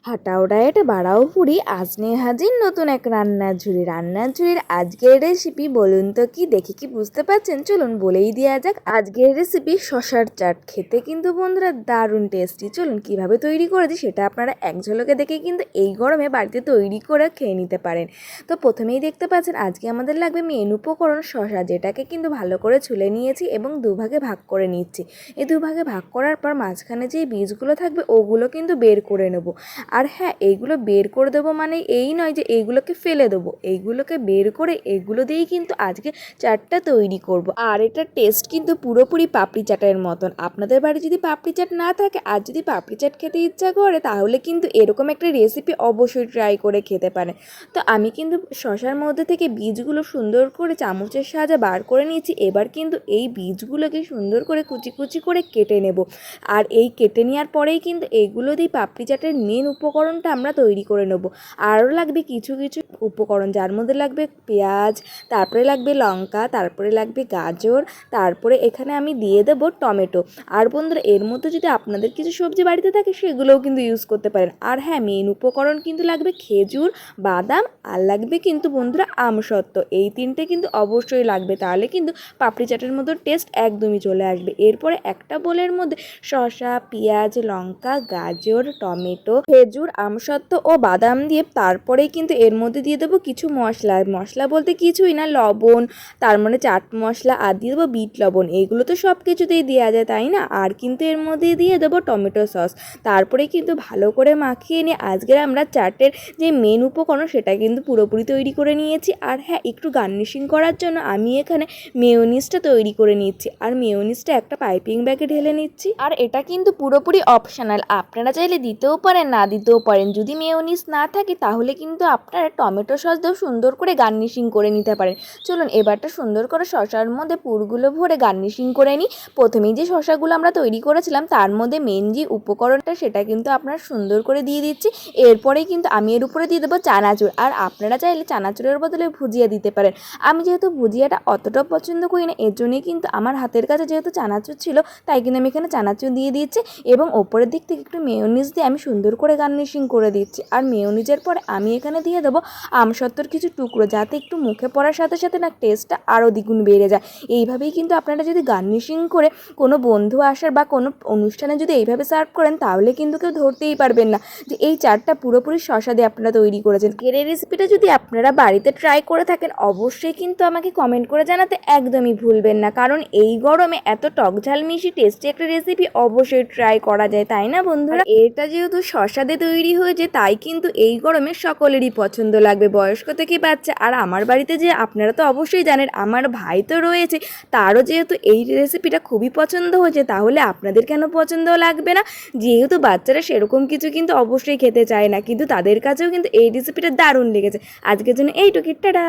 হাঁটাও diet বাড়াও পুরি, আজ নিয়ে হাজির নতুন এক রান্নার ঝুড়ির আজকের রেসিপি বলুন তো কি, দেখে কি বুঝতে পারছেন? চলুন বলেই দেওয়া যাক। আজকের রেসিপি শশার চাট। খেতে কিন্তু বন্ধুরা দারুণ টেস্টি। চলুন কিভাবে তৈরি করেছি সেটা আপনারা এক ঝলকে দেখে কিন্তু এই গরমে বাড়িতে তৈরি করে খেয়ে নিতে পারেন। তো প্রথমেই দেখতে পাচ্ছেন আজকে আমাদের লাগবে মেন উপকরণ শশা, যেটাকে কিন্তু ভালো করে ছুলে নিয়েছি এবং দুভাগে ভাগ করে নিচ্ছি। এই দুভাগে ভাগ করার পর মাঝখানে যে বীজগুলো থাকবে ওগুলো কিন্তু বের করে নেব। আর হ্যাঁ, এইগুলো বের করে দেবো মানে এই নয় যে এইগুলোকে ফেলে দেবো, এইগুলোকে বের করে এগুলো দিয়েই কিন্তু আজকে চাটটা তৈরি করব। আর এটার টেস্ট কিন্তু পুরোপুরি পাপড়ি চাটের মতন। আপনাদের বাড়ি যদি পাপড়ি চাট না থাকে আর যদি পাপড়ি চাট খেতে ইচ্ছা করে তাহলে কিন্তু এরকম একটা রেসিপি অবশ্যই ট্রাই করে খেতে পারেন। তো আমি কিন্তু শশার মধ্যে থেকে বীজগুলো সুন্দর করে চামচের সাহায্যে বার করে নিয়েছি। এবার কিন্তু এই বীজগুলোকে সুন্দর করে কুচি কুচি করে কেটে নেব। আর এই কেটে নেওয়ার পরেই কিন্তু এইগুলো দিয়ে পাপড়ি চাটের মেন উপকরণটা আমরা তৈরি করে নেব। আরও লাগবে কিছু কিছু উপকরণ, যার মধ্যে লাগবে পেঁয়াজ, তারপরে লাগবে লঙ্কা, তারপরে লাগবে গাজর, তারপরে এখানে আমি দিয়ে দেবো টমেটো। আর বন্ধুরা এর মধ্যে যদি আপনাদের কিছু সবজি বাড়িতে থাকে সেগুলোও কিন্তু ইউজ করতে পারেন। আর হ্যাঁ, মেন উপকরণ কিন্তু লাগবে খেজুর, বাদাম, আর লাগবে কিন্তু বন্ধুরা আমসত্ত্ব। এই তিনটে কিন্তু অবশ্যই লাগবে, তাহলে কিন্তু পাপড়ি চাটের মতো টেস্ট একদমই চলে আসবে। এরপরে একটা বোলের মধ্যে শসা, পেঁয়াজ, লঙ্কা, গাজর, টমেটো, খেজুর, আমসত্ত্ব ও বাদাম দিয়ে তারপরেই কিন্তু এর মধ্যে দিয়ে দেবো কিছু মশলা বলতে কিছুই না, লবণ, তার মানে চাট মশলা, আর দিয়ে দেবো বিট লবণ। এইগুলো তো সব কিছুতেই দেওয়া যায় তাই না? আর কিন্তু এর মধ্যে দিয়ে দেবো টমেটো সস। তারপরে কিন্তু ভালো করে মাখিয়ে নিয়ে আজকের আমরা চাটের যে মেন উপকরণ সেটা কিন্তু পুরোপুরি তৈরি করে নিয়েছি। আর হ্যাঁ, একটু গার্নিশিং করার জন্য আমি এখানে মেয়োনিজটা তৈরি করে নিচ্ছি। আর মেয়োনিজটা একটা পাইপিং ব্যাগে ঢেলে নিচ্ছি। আর এটা কিন্তু পুরোপুরি অপশনাল, আপনারা চাইলে দিতেও পারেন না দিতেও পারেন। যদি মেয়োনিজ না থাকে তাহলে কিন্তু আপনারা টমেটো সস দিয়েও সুন্দর করে গার্নিশিং করে নিতে পারেন। চলুন এবারটা সুন্দর করে শসার মধ্যে পুরগুলো ভরে গার্নিশিং করে নিই। প্রথমেই যে শসাগুলো আমরা তৈরি করেছিলাম তার মধ্যে মেন যে উপকরণটা সেটা কিন্তু আপনারা সুন্দর করে দিয়ে দিচ্ছি। এরপরেই কিন্তু আমি এর উপরে দিয়ে দেবো চানাচুর। আর আপনারা চাইলে চানাচুরের বদলে ভুজিয়া দিতে পারেন। আমি যেহেতু ভুজিয়াটা অতটা পছন্দ করি না, এর জন্যই কিন্তু আমার হাতের কাছে যেহেতু চানাচুর ছিল তাই কিন্তু আমি এখানে চানাচুর দিয়ে দিচ্ছি এবং ওপরের দিক থেকে একটু মেয়োনিজ দিয়ে আমি সুন্দর করে গার্নিশিং করে দিচ্ছি। আর মেয়োনিজের পরে আমি এখানে দিয়ে দেবো আমসত্ত্বর কিছু টুকরো, যাতে একটু মুখে পড়ার সাথে সাথে না টেস্টটা আরও দ্বিগুণ বেড়ে যায়। এইভাবেই কিন্তু আপনারা যদি গার্নিশিং করে কোনো বন্ধু আসার বা কোনো অনুষ্ঠানে যদি এইভাবে সার্ভ করেন তাহলে কিন্তু কেউ ধরতেই পারবেন না যে এই চাটটা পুরোপুরি শসা দিয়ে আপনারা তৈরি করেছেন। এর এই রেসিপিটা যদি আপনারা বাড়িতে ট্রাই করে থাকেন অবশ্যই কিন্তু আমাকে কমেন্ট করে জানাতে একদমই ভুলবেন না, কারণ এই গরমে এত টক ঝাল মিষ্টি টেস্টি একটা রেসিপি অবশ্যই ট্রাই করা যায় তাই না বন্ধুরা? এটা যেহেতু শসা দিয়ে তৈরি হয়েছে তাই কিন্তু এই গরমে সকলেরই পছন্দ লাগবে, বয়স্ক থেকে বাচ্চা। আর আমার বাড়িতে যে আপনারা তো অবশ্যই জানেন আমার ভাই তো রয়েছে, তারও যেহেতু এই রেসিপিটা খুবই পছন্দ হয়েছে, তাহলে আপনাদের কেন পছন্দ লাগবে না? যেহেতু বাচ্চারা সেরকম কিছু কিন্তু অবশ্যই খেতে চায় না, কিন্তু তাদের কাছেও কিন্তু এই রেসিপিটা দারুণ লেগেছে। আজকের জন্য এইটুকু, টাটা।